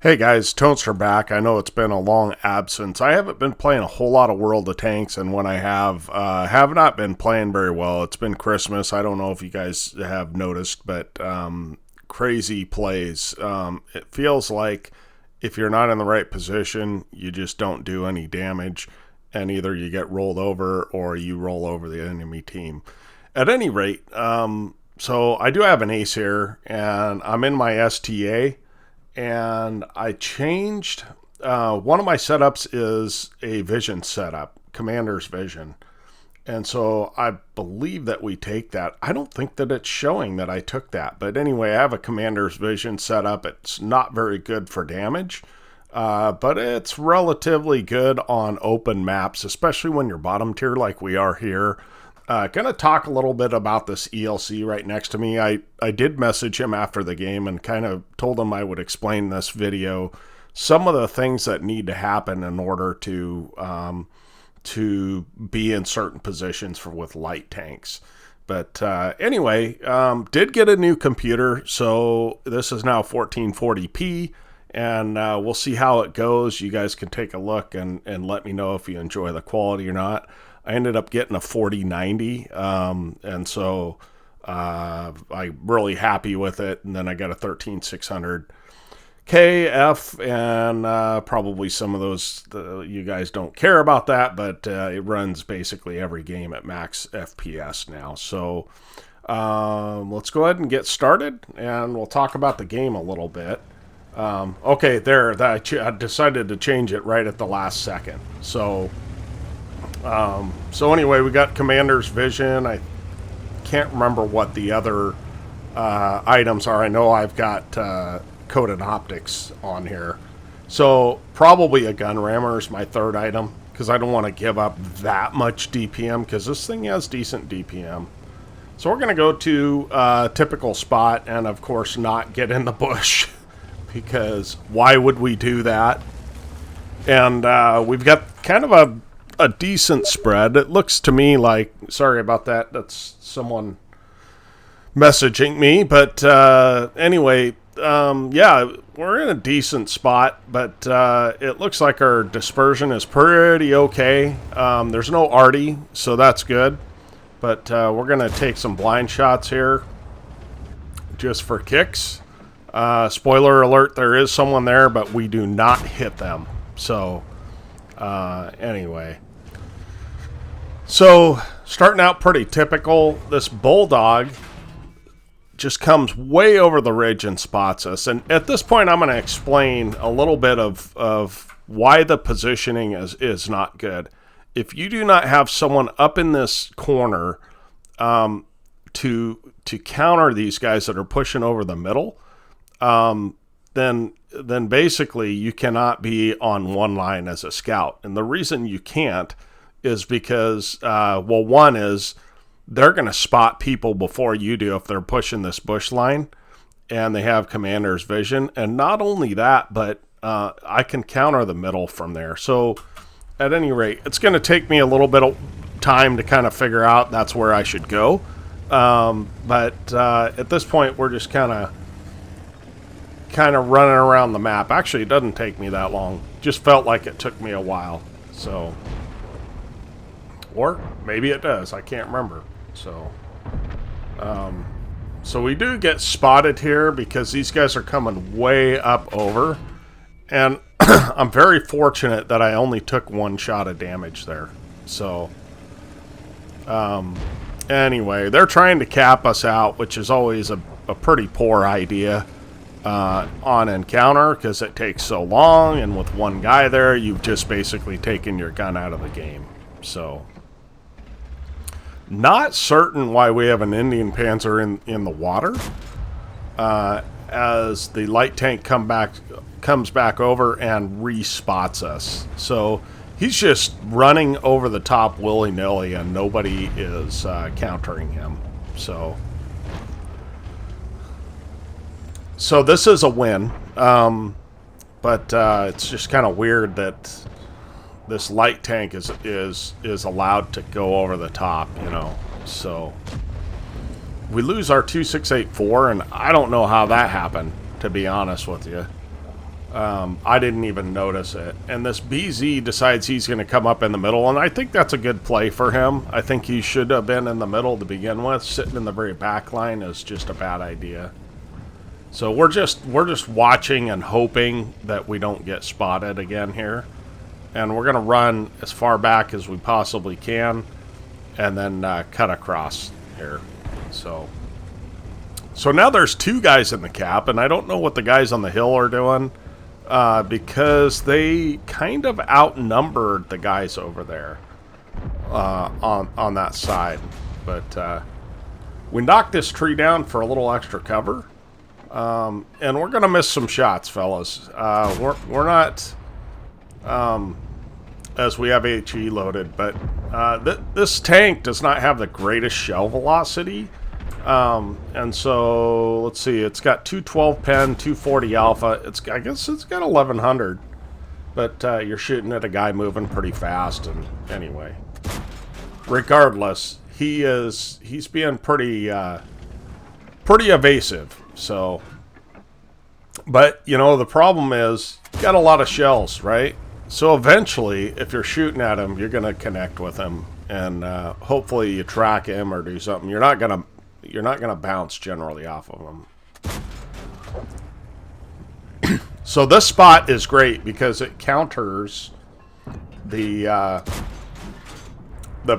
Hey guys, Toaster back. I know it's been a long absence. I haven't been playing a whole lot of World of Tanks, and when I have not been playing very well. It's been Christmas. I don't know if you guys have noticed, but crazy plays. It feels like if you're not in the right position, you just don't do any damage, and either you get rolled over or you roll over the enemy team. At any rate, so I do have an ace here, and I'm in my STA. And I changed, one of my setups is a vision setup, Commander's Vision. And so I believe that we take that. I don't think that it's showing that I took that. But anyway, I have a Commander's Vision setup. It's not very good for damage, but it's relatively good on open maps, especially when you're bottom tier like we are here. Going to talk a little bit about this ELC right next to me. I did message him after the game and kind of told him I would explain this video some of the things that need to happen in order to be in certain positions with light tanks. But anyway, did get a new computer, so this is now 1440p, and we'll see how it goes. You guys can take a look and let me know if you enjoy the quality or not. I ended up getting a 4090, and so I'm really happy with it. And then I got a 13600 KF, and probably some of those you guys don't care about that, but it runs basically every game at max FPS now. So let's go ahead and get started, and we'll talk about the game a little bit. Okay, I decided to change it right at the last second. So anyway, we got Commander's Vision. I can't remember what the other items are. I know I've got Coated Optics on here. So probably a gun rammer is my third item, because I don't want to give up that much DPM, because this thing has decent DPM. So we're going to go to typical spot and, of course, not get in the bush, because why would we do that? And we've got kind of a decent spread. It looks to me like, sorry about that, that's someone messaging me, but anyway, yeah, we're in a decent spot, but it looks like our dispersion is pretty okay. There's no arty, so that's good, but we're gonna take some blind shots here just for kicks. Spoiler alert, there is someone there, but we do not hit them. So anyway, so starting out pretty typical. This bulldog just comes way over the ridge and spots us. And at this point, I'm going to explain a little bit of why the positioning is not good. If you do not have someone up in this corner to counter these guys that are pushing over the middle, then basically you cannot be on one line as a scout. And the reason you can't is because, well, one is they're going to spot people before you do if they're pushing this bush line and they have Commander's Vision. And not only that, but I can counter the middle from there. So at any rate, it's going to take me a little bit of time to kind of figure out that's where I should go. But at this point, we're just kind of running around the map. Actually, it doesn't take me that long. Just felt like it took me a while. So, or maybe it does. I can't remember. So, so we do get spotted here because these guys are coming way up over. And I'm very fortunate that I only took one shot of damage there. So, anyway, they're trying to cap us out, which is always a pretty poor idea. On encounter, because it takes so long, and with one guy there, you've just basically taken your gun out of the game. So, not certain why we have an Indian Panzer in the water, as the light tank comes back over and re-spots us. So he's just running over the top willy-nilly, and nobody is countering him. So this is a win, but it's just kind of weird that this light tank is allowed to go over the top, you know. So we lose our 2684, and I don't know how that happened, to be honest with you. I didn't even notice it. And this BZ decides he's going to come up in the middle, and I think that's a good play for him. I think he should have been in the middle to begin with. Sitting in the very back line is just a bad idea. So we're just watching and hoping that we don't get spotted again here. And we're going to run as far back as we possibly can and then cut across here. So now there's 2 guys in the cap, and I don't know what the guys on the hill are doing because they kind of outnumbered the guys over there on that side. But we knocked this tree down for a little extra cover, and we're going to miss some shots, fellas. We're not... as we have HE loaded, but this tank does not have the greatest shell velocity. And so, let's see, it's got 212 pen, 240 alpha. I guess it's got 1100, but you're shooting at a guy moving pretty fast. And anyway, regardless, he's being pretty evasive. So, but you know, the problem is, you got a lot of shells, right? So eventually, if you're shooting at him, you're going to connect with him, and hopefully you track him or do something. You're not gonna bounce generally off of him. So this spot is great because it counters the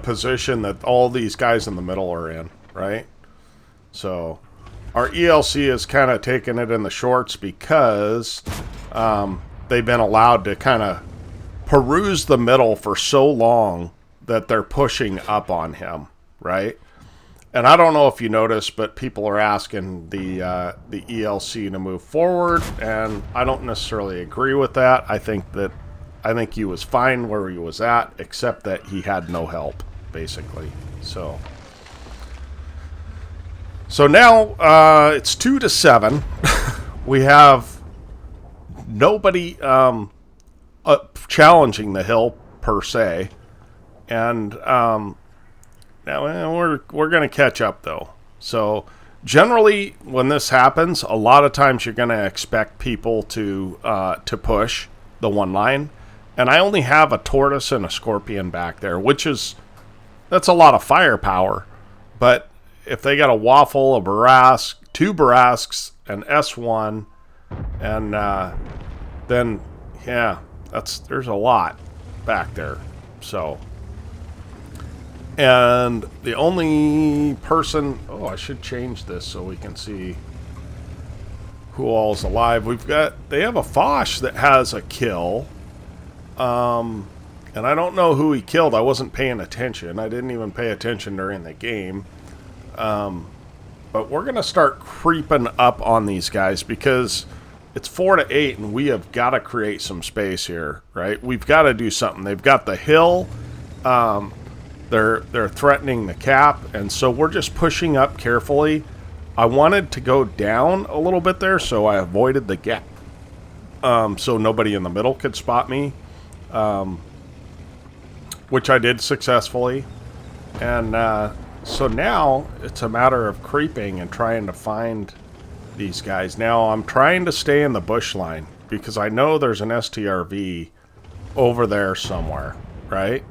position that all these guys in the middle are in, right? So our ELC is kind of taking it in the shorts because they've been allowed to kind of peruse the middle for so long that they're pushing up on him, right? And I don't know if you noticed, but people are asking the ELC to move forward, and I don't necessarily agree with that. I think he was fine where he was at, except that he had no help, basically. So now it's 2-7. We have nobody challenging the hill per se, and now we're going to catch up though. So generally, when this happens, a lot of times you're going to expect people to push the one line, and I only have a tortoise and a scorpion back there, that's a lot of firepower. But if they got a waffle, a Barask, 2 Barasks, an S1, and then yeah. There's a lot back there. So, and the only person... Oh, I should change this so we can see who all's alive. They have a Foch that has a kill. And I don't know who he killed. I wasn't paying attention. I didn't even pay attention during the game. But we're going to start creeping up on these guys because... It's 4-8, and we have got to create some space here, right? We've got to do something. They've got the hill. They're threatening the cap, and so we're just pushing up carefully. I wanted to go down a little bit there, so I avoided the gap, so nobody in the middle could spot me, which I did successfully. And so now it's a matter of creeping and trying to find these guys. Now I'm trying to stay in the bush line because I know there's an STRV over there somewhere, right?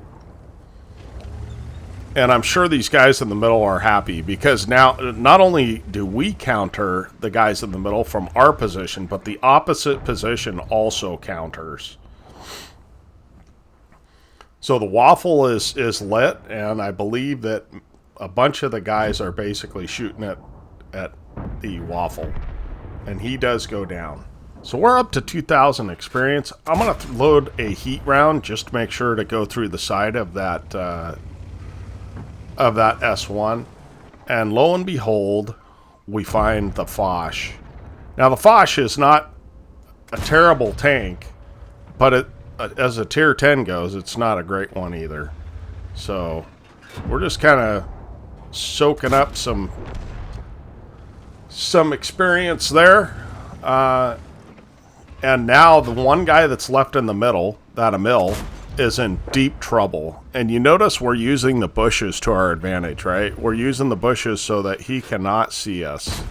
And I'm sure these guys in the middle are happy because now not only do we counter the guys in the middle from our position, but the opposite position also counters. So the waffle is lit, and I believe that a bunch of the guys are basically shooting at the waffle, and he does go down. So we're up to 2,000 experience. I'm going to load a heat round just to make sure to go through the side of that S1, and lo and behold, we find the Foch. Now the Foch is not a terrible tank, but as a tier 10 goes, it's not a great one either. So we're just kind of soaking up some experience there, and now the one guy that's left in the middle, that Emil, is in deep trouble. And you notice we're using the bushes to our advantage, right? We're using the bushes so that he cannot see us.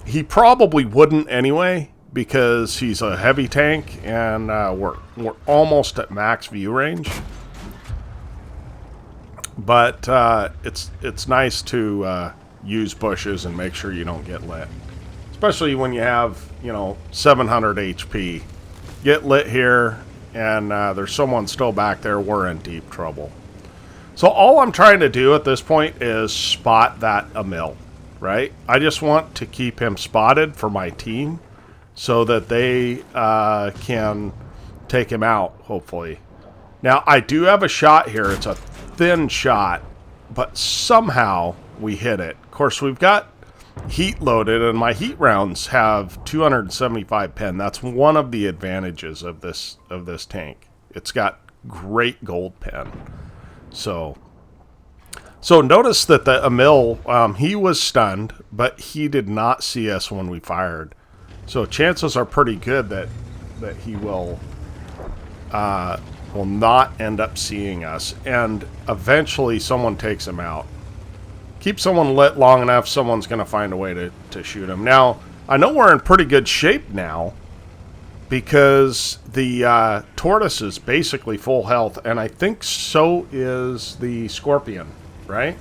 He probably wouldn't anyway, because he's a heavy tank, and we're almost at max view range. But it's nice to use bushes and make sure you don't get lit, especially when you have 700 HP. Get lit here, and there's someone still back there. We're in deep trouble. So all I'm trying to do at this point is spot that Emil, right? I just want to keep him spotted for my team so that they can take him out, hopefully. Now, I do have a shot here. It's a thin shot, but somehow we hit it. Of course, we've got heat loaded, and my heat rounds have 275 pen. That's one of the advantages of this tank. It's got great gold pen. So notice that the Emil, he was stunned, but he did not see us when we fired. So chances are pretty good that he will not end up seeing us, and eventually someone takes him out. Keep someone lit long enough, someone's going to find a way to shoot him. Now, I know we're in pretty good shape now, because the tortoise is basically full health, and I think so is the scorpion, right?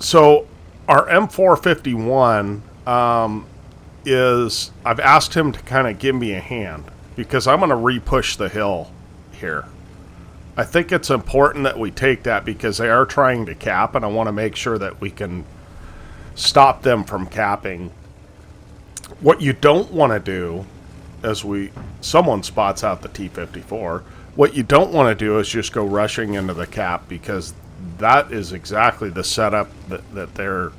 So our M451 is, I've asked him to kind of give me a hand, because I'm going to re-push the hill here. I think it's important that we take that, because they are trying to cap, and I want to make sure that we can stop them from capping. What you don't want to do, as someone spots out the T-54, what you don't want to do is just go rushing into the cap, because that is exactly the setup that they're,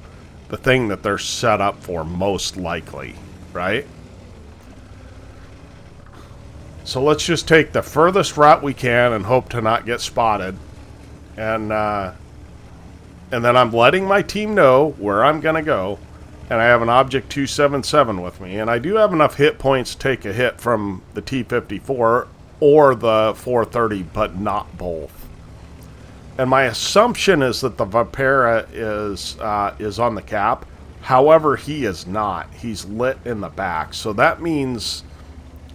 the thing that they're set up for, most likely, right? So let's just take the furthest route we can and hope to not get spotted, and then I'm letting my team know where I'm gonna go. And I have an Object 277 with me. And I do have enough hit points to take a hit from the T-54 or the 430, but not both. And my assumption is that the Vipera is on the cap. However, he is not. He's lit in the back. So that means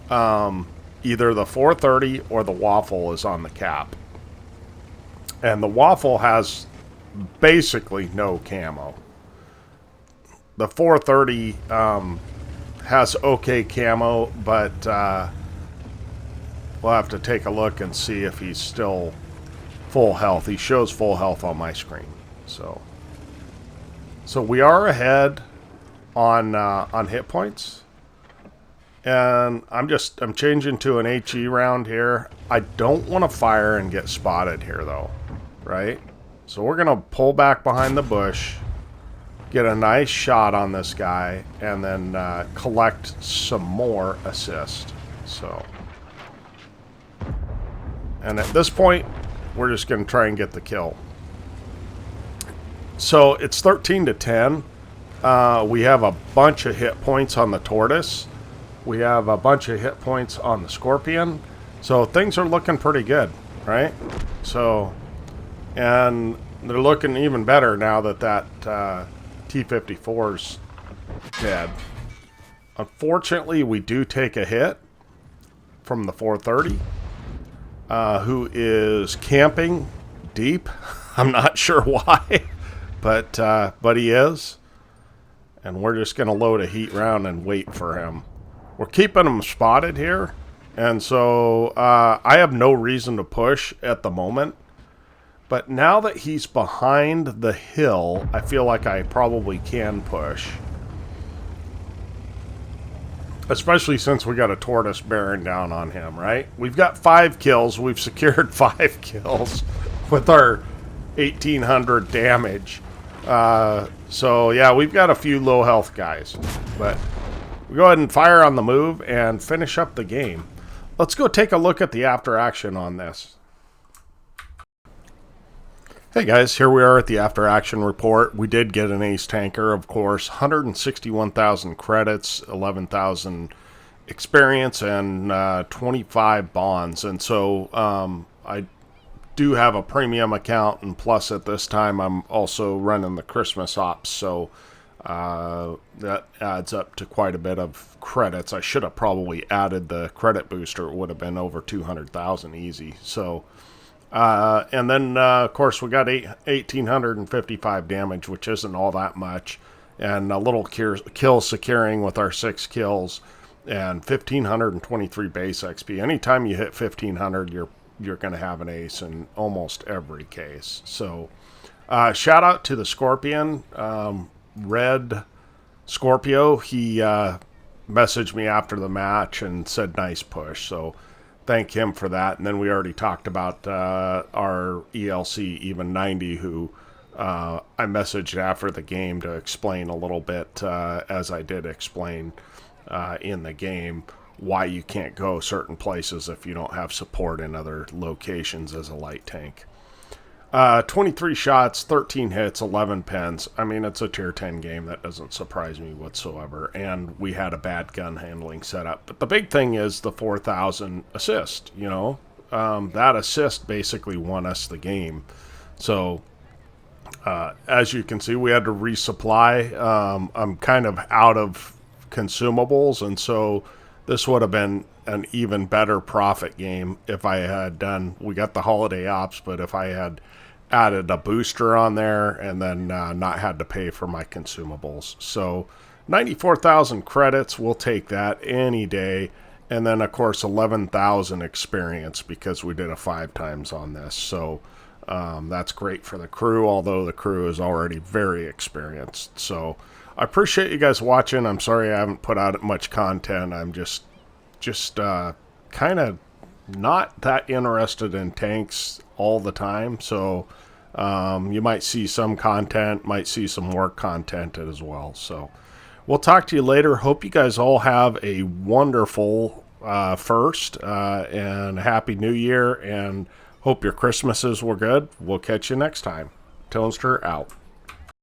either the 430 or the Waffle is on the cap. And the Waffle has basically no camo. The 430 has okay camo, but we'll have to take a look and see if he's still full health. He shows full health on my screen. So we are ahead on hit points, and I'm changing to an HE round here. I don't want to fire and get spotted here though, right? So we're gonna pull back behind the bush, get a nice shot on this guy, and then collect some more assist. So, and at this point, we're just going to try and get the kill. So it's 13 to 10. We have a bunch of hit points on the tortoise. We have a bunch of hit points on the scorpion. So things are looking pretty good, right? So, and they're looking even better now that T-54's dead. Unfortunately, we do take a hit from the 430, who is camping deep. I'm not sure why, but he is. And we're just going to load a heat round and wait for him. We're keeping him spotted here, and so I have no reason to push at the moment. But now that he's behind the hill, I feel like I probably can push. Especially since we got a tortoise bearing down on him, right? We've got 5 kills. We've secured 5 kills with our 1,800 damage. So, yeah, we've got a few low health guys. But we go ahead and fire on the move and finish up the game. Let's go take a look at the after action on this. Hey guys, here we are at the after action report. We did get an ace tanker, of course, 161,000 credits, 11,000 experience, and 25 bonds. And so I do have a premium account, and plus at this time I'm also running the Christmas ops. So That adds up to quite a bit of credits. I should have probably added the credit booster. It would have been over 200,000 easy. So, and then, of course, we got 1,855 damage, which isn't all that much. And a little kill securing with our 6 kills. And 1,523 base XP. Anytime you hit 1,500, you're going to have an ace in almost every case. So, shout out to the Scorpion, Red Scorpio. He messaged me after the match and said nice push. So, thank him for that. And then we already talked about our ELC Even 90, who I messaged after the game to explain a little bit, as I did explain in the game, why you can't go certain places if you don't have support in other locations as a light tank. 23 shots, 13 hits, 11 pens. I mean, it's a tier 10 game. That doesn't surprise me whatsoever. And we had a bad gun handling setup. But the big thing is the 4,000 assist, you know. That assist basically won us the game. So, as you can see, we had to resupply. I'm kind of out of consumables, and so this would have been an even better profit game if I had done, we got the holiday ops, but if I had added a booster on there and then not had to pay for my consumables. So 94,000 credits, we'll take that any day. And then of course 11,000 experience because we did a 5 times on this. So that's great for the crew, although the crew is already very experienced. So I appreciate you guys watching. I'm sorry I haven't put out much content. I'm just kind of not that interested in tanks all the time. So you might see some content, might see some more content as well. So we'll talk to you later. Hope you guys all have a wonderful first and Happy New Year, and hope your Christmases were good. We'll catch you next time. Tonester out.